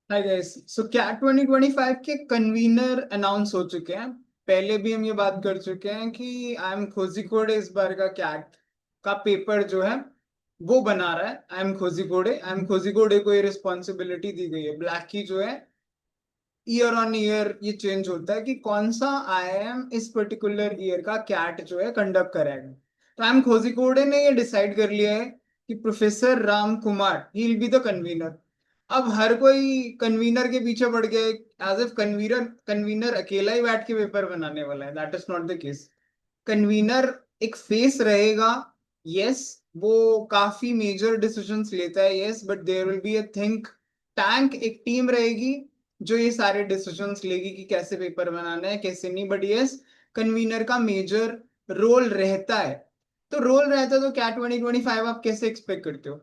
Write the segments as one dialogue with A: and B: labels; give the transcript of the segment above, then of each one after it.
A: Hi guys. सो cat 2025 के convener announce हो चुके हैं। पहले भी हम ये बात कर चुके हैं कि आई एम खोजिकोडे इस बार का कैट का पेपर जो है वो बना रहा है। आई एम खोजिकोडे को ये रिस्पॉन्सिबिलिटी दी गई है। ब्लैक की जो है ईयर ऑन ईयर ये चेंज होता है कि कौन सा आईआईएम इस पर्टिकुलर ईयर का कैट जो है कंडक्ट करेगा। तो आई एम खोजिकोडे ने ये डिसाइड कर लिया है कि professor Ram Kumar he will be the convener. अब हर कोई कन्वीनर के पीछे पड़ गया, एज इफ कन्वीनर कन्वीनर अकेला ही बैठ के पेपर बनाने वाला है। That is not the case. Convener एक फेस रहेगा। यस, वो काफी मेजर डिसीजंस लेता है। Yes, but there will be a think tank, एक टीम रहेगी जो ये सारे डिसीजंस लेगी कि कैसे पेपर बनाना है कैसे नहीं। बट यस, कन्वीनर का मेजर रोल रहता है। तो रोल रहता है तो कैट 2025 आप कैसे एक्सपेक्ट करते हो?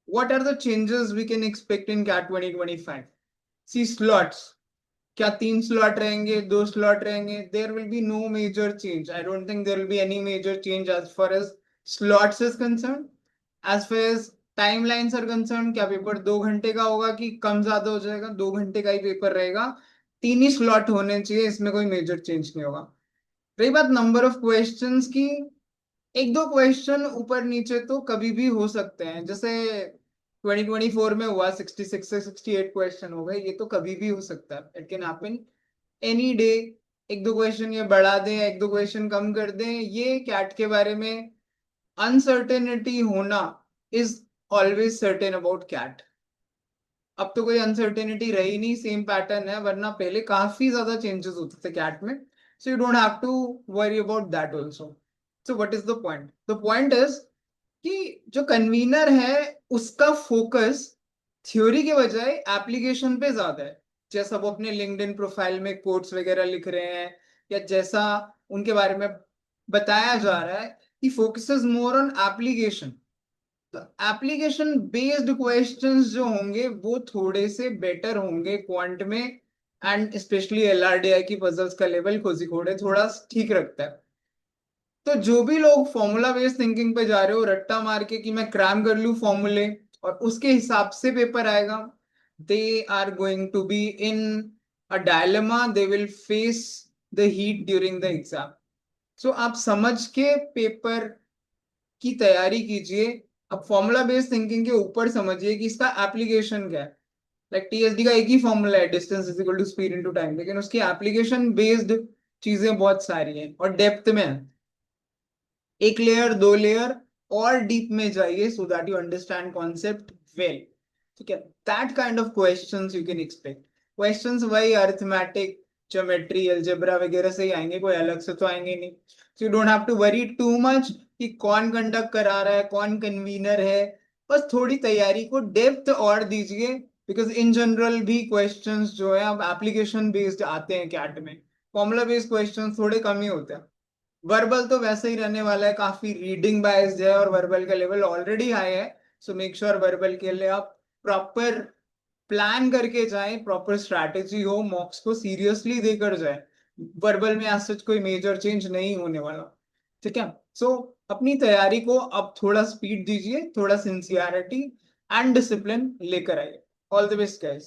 A: What are the changes we can expect in CAT 2025? See, slots. क्या 3 स्लॉट रहेंगे, 2 स्लॉट रहेंगे? There will be no major change. I don't think there will be any major change as far as slots is concern. As far as timelines are concern, क्या paper 2 घंटे का होगा कि कम ज्यादा हो जाएगा? 2 घंटे का ही पेपर रहेगा। 3 ही स्लॉट होने चाहिए, इसमें कोई मेजर चेंज नहीं होगा। रही बात नंबर ऑफ क्वेश्चंस की, एक दो क्वेश्चन ऊपर नीचे तो कभी भी हो सकते हैं। जैसे 2024 में हुआ, 66 से 68 क्वेश्चन हो गए। ये तो कभी भी हो सकता है, it can happen any day. एक दो क्वेश्चन ये बढ़ा दें, एक दो क्वेश्चन कम कर दें, ये कैट के बारे में अनसर्टेनिटी होना is always certain about CAT. अब तो कोई अनसर्टेनिटी रही नहीं, सेम पैटर्न है, वरना पहले काफी ज्यादा चेंजेस होते थे कैट में। So you don't have to worry about that also. So what is the point? The point is कि जो कन्वीनर है उसका फोकस थ्योरी के बजाय एप्लीकेशन पे ज्यादा है। जैसा वो अपने लिंक्डइन प्रोफाइल में कोट्स वगैरह लिख रहे हैं, या जैसा उनके बारे में बताया जा रहा है कि फोकसेस मोर ऑन एप्लीकेशन। तो एप्लीकेशन बेस्ड क्वेश्चंस जो होंगे वो थोड़े से बेटर होंगे क्वांट में। एंड स्पेशली एलआरडीआई की पजल्स का लेवल कोझिकोड थोड़ा ठीक रखता है। तो जो भी लोग फॉर्मूला बेस्ड थिंकिंग पे जा रहे हो, रट्टा मार के कि मैं क्रैम कर लूं फॉर्मूले और उसके हिसाब से पेपर आएगा, they are going to be in a dilemma. They will face the heat during the exam. So आप समझ के पेपर की तैयारी कीजिए। अब फॉर्मूला बेस्ड थिंकिंग के ऊपर समझिए कि इसका एप्लीकेशन क्या है। लाइक टीएसडी का एक ही फॉर्मूला है, distance is equal to speed into time, लेकिन उसकी एप्लीकेशन बेस्ड चीजें बहुत सारी हैं और डेप्थ में है। एक लेयर, 2 लेयर और डीप में जाइए so that you understand concept well. ठीक है, that kind of questions you can expect. Questions वही अरिथमेटिक, ज्योमेट्री, अलजेब्रा वगैरह से ही आएंगे, कोई अलग से तो आएंगे नहीं। So you don't have to worry too much कि कौन कंडक्ट करा रहा है, कौन कन्वीनर है। बस थोड़ी तैयारी को डेप्थ और दीजिए, बिकॉज इन जनरल भी क्वेश्चंस जो है अब एप्लीकेशन बेस्ड आते हैं कैट में। फॉर्मूला बेस्ड क्वेश्चंस थोड़े कम ही होते हैं। वर्बल तो वैसे ही रहने वाला है, काफी रीडिंग बाइस्ड है और वर्बल का लेवल ऑलरेडी हाई है। सो मेक श्योर वर्बल के लिए आप प्रॉपर प्लान करके जाएं, प्रॉपर स्ट्रैटेजी हो, मॉक्स को सीरियसली देकर जाए। वर्बल में आज सच कोई मेजर चेंज नहीं होने वाला। ठीक है। सो अपनी तैयारी को अब थोड़ा स्पीड दीजिए, थोड़ा सिंसियरिटी एंड डिसिप्लिन लेकर आइए। All the best guys.